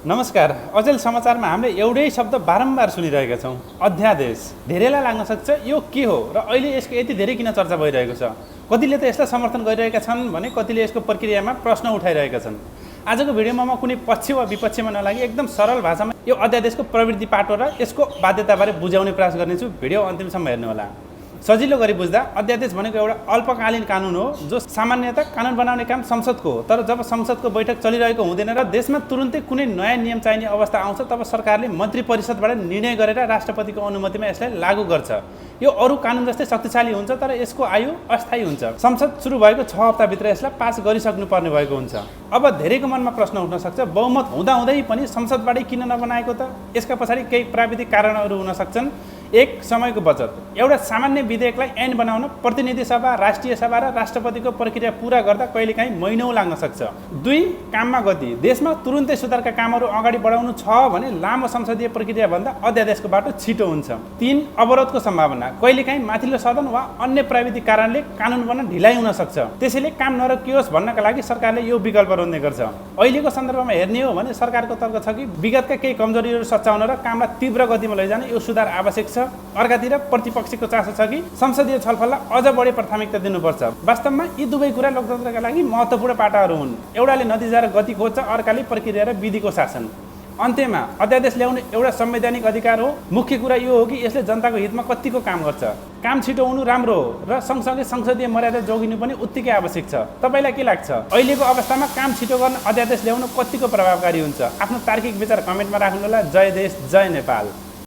नमस्कार। अचेल समाचारमा हामीले एउटै शब्द बारम्बार सुनिरहेका छौँ, अध्यादेश। धेरैलाई लाग्न सक्छ यो के हो र अहिले यसको यति धेरै किन चर्चा भइरहेको छ। कतिले त यसलाई समर्थन गरिरहेका छन् भने कतिले यसको प्रक्रियामा प्रश्न उठाइरहेका छन्। आजको भिडियोमा म कुनै पक्ष वा विपक्षमा नलागी एकदम सरल भाषामा यो अध्यादेशको प्रवृत्ति पाटो र यसको बाध्यताबारे बुझाउने प्रयास गर्नेछु। भिडियो अन्तिमसम्म हेर्नुहोला। सजिलो गरी बुझ्दा अध्यादेश भनेको एउटा अल्पकालीन कानुन हो जो सामान्यतः कानुन बनाउने काम संसदको हो। तर जब संसदको बैठक चलिरहेको हुँदैन र देशमा तुरुन्तै कुनै नयाँ नियम चाहिने अवस्था आउँछ तब सरकारले मन्त्री परिषदबाट निर्णय गरेर राष्ट्रपतिको अनुमतिमा यसलाई लागू गर्छ। यो अरू कानुन जस्तै शक्तिशाली हुन्छ तर यसको आयु अस्थायी हुन्छ। संसद सुरु भएको 6 हप्ताभित्र यसलाई पास गरिसक्नु पर्ने भएको हुन्छ। अब धेरैको मनमा प्रश्न उठ्न सक्छ, बहुमत हुँदाहुँदै पनि संसदबाटै किन नबनाएको त? यसका पछाडि केही प्राविधिक कारणहरू हुन सक्छन्। एक, समयको बचत। एउटा सामान्य विधेयकलाई ऐन बनाउन प्रतिनिधि सभा, राष्ट्रिय सभा र राष्ट्रपतिको प्रक्रिया पूरा गर्दा कहिलेकाहीँ महिनौँ लाग्न सक्छ। 2, काममा गति। देशमा तुरुन्तै सुधारका कामहरू अगाडि बढाउनु छ भने लामो संसदीय प्रक्रिया भन्दा अध्यादेशको बाटो छिटो हुन्छ। 3, अवरोधको सम्भावना। कहिलेकाहीँ माथिल्लो सदन वा अन्य प्राविधिक कारणले कानुन बन्न ढिलाइ हुन सक्छ। त्यसैले काम नरोकियोस् भन्नका लागि सरकारले यो विकल्प रोज्ने गर्छ। अहिलेको सन्दर्भमा हेर्ने हो भने सरकारको तर्क छ कि विगतका केही कमजोरीहरू सच्याउन र कामलाई तीव्र गतिमा लैजान यो सुधार आवश्यक छ। अर्कातिर प्रतिपक्षको चासो छ कि संसदीय छलफललाई अझ बढी प्राथमिकता दिनुपर्छ। वास्तवमा यी दुवै कुरा लोकतन्त्रका लागि महत्त्वपूर्ण पाटाहरू हुन्। एउटाले नतिजा र गति खोज्छ, अर्काले प्रक्रिया र विधिको शासन। अन्त्यमा अध्यादेश ल्याउनु एउटा संवैधानिक अधिकार हो। मुख्य कुरा यो हो कि यसले जनताको हितमा कतिको काम गर्छ। काम छिटो हुनु राम्रो हो र सँगसँगै संसदीय मर्यादा जोगिनु पनि उत्तिकै आवश्यक छ। तपाईँलाई के लाग्छ, अहिलेको अवस्थामा काम छिटो गर्न अध्यादेश ल्याउनु कतिको प्रभावकारी हुन्छ? आफ्नो तार्किक विचार कमेन्टमा राख्नुहोला। जय देश, जय नेपाल।